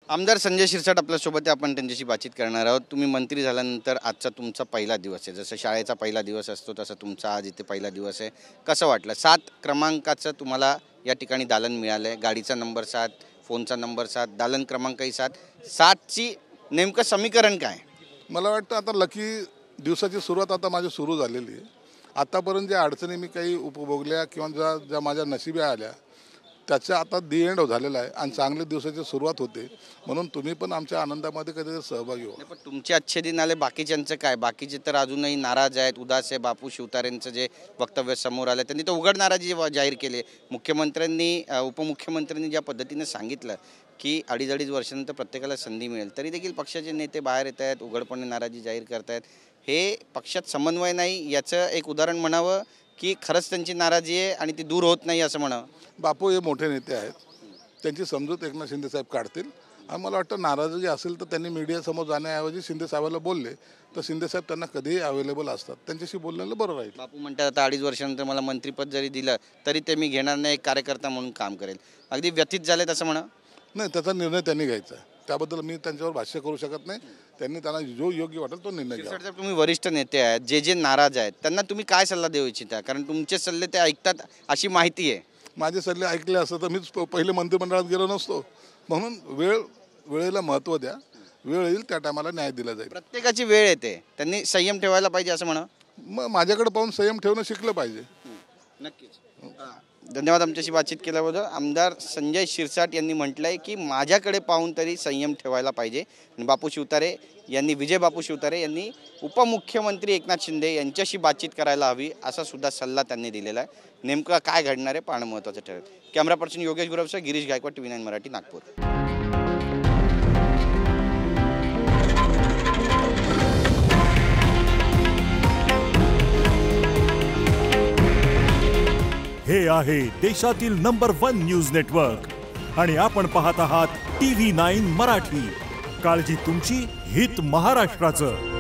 आमदार संजय शिरसाट आपल्यासोबत आहे. आपण त्यांच्याशी बातचीत करणार आहोत. तुम्ही मंत्री झाल्यानंतर आजचा तुमचा पहिला दिवस आहे. जसं शाळेचा पहिला दिवस असतो तसं तुमचा आज इथे पहिला दिवस आहे. कसं वाटलं? 7 क्रमांकाचं तुम्हाला या ठिकाणी दालन मिळालं आहे. गाडीचा नंबर 7, फोनचा नंबर 7, दालन क्रमांकही 7. 7ची नेमकं समीकरण काय? मला वाटतं आता लकी दिवसाची सुरुवात आता माझी सुरू झालेली आहे. आतापर्यंत ज्या अडचणी मी काही उपभोगल्या किंवा ज्या माझ्या नशिबी आल्या त्याचा आता दी एंड झालेला आहे आणि चांगल्या दिवसाची सुरुवात होते. म्हणून तुम्ही पण आमच्या आनंदामध्ये कधी सहभागी व्हा. पण तुमचे अच्छे दिन आले, बाकीच्यांचं काय? बाकीचे तर अजूनही नाराज आहेत, उदास आहे. बापू शिवतारेंचं जे वक्तव्य समोर आलं त्यांनी तर उघड नाराजी जाहीर केली. मुख्यमंत्र्यांनी उपमुख्यमंत्र्यांनी ज्या पद्धतीने सांगितलं की 2.5 वर्षानंतर प्रत्येकाला संधी मिळेल, तरी देखील पक्षाचे नेते बाहेर येत आहेत, उघडपणे नाराजी जाहीर करतायत. हे पक्षात समन्वय नाही याचं एक उदाहरण म्हणावं की खरंच त्यांची नाराजी आहे आणि ती दूर होत नाही असं म्हणावं? बापू हे मोठे नेते आहेत, त्यांची समजूत एकनाथ शिंदे साहेब काढतील. आणि मला वाटतं नाराजी असेल तर त्यांनी मीडियासमोर जाण्याऐवजी शिंदे साहेबाला बोलले तर शिंदे साहेब त्यांना कधीही अवेलेबल असतात, त्यांच्याशी बोललेलं बरं राहील. बापू म्हणतात आता 2.5 वर्षानंतर मला मंत्रिपद जरी दिलं तरी ते मी घेणार नाही, एक कार्यकर्ता म्हणून काम करेल. अगदी व्यथित झालेत असं म्हणा. नाही, त्याचा निर्णय त्यांनी घ्यायचा आहे, त्याबद्दल मी त्यांच्यावर भाष्य करू शकत नाही. त्यांनी त्यांना जो योग्य वाटेल तो निर्णय घ्यावा. सर, तुम्ही वरिष्ठ नेते आहेत, जे नाराज आहेत त्यांना तुम्ही काय सल्ला देऊ इच्छिता? कारण तुमचे सल्ले ते ऐकतात अशी माहिती आहे. माझे सल्ले ऐकले असतं तर मीच पहिले मंत्रिमंडळात गेलो नसतो. म्हणून वेळेला महत्त्व द्या. वेळ येईल त्या टायमाला न्याय दिला जाईल. प्रत्येकाची वेळ येते, त्यांनी संयम ठेवायला पाहिजे असं म्हणा. मग माझ्याकडे पाहून संयम ठेवणं शिकलं पाहिजे. नक्कीच. धन्यवाद आमच्याशी बातचीत केल्याबद्दल. आमदार संजय शिरसाट यांनी म्हटलं आहे की माझ्याकडे पाहून तरी संयम ठेवायला पाहिजे. आणि बापू शिवतारे यांनी, विजय बापू शिवतारे यांनी उपमुख्यमंत्री एकनाथ शिंदे यांच्याशी बातचीत करायला हवी असा सुद्धा सल्ला त्यांनी दिलेला आहे. नेमकं काय घडणार आहे पाहणं महत्त्वाचं ठरेल. कॅमेरा पर्सन योगेश गुरवसह गिरीश गायकवाड, TV9 मराठी, नागपूर. हे आहे देशातील नंबर 1 न्यूज नेटवर्क आणि आपण पाहत आहात TV9 मराठी. काळजी तुमची, हित महाराष्ट्राचं.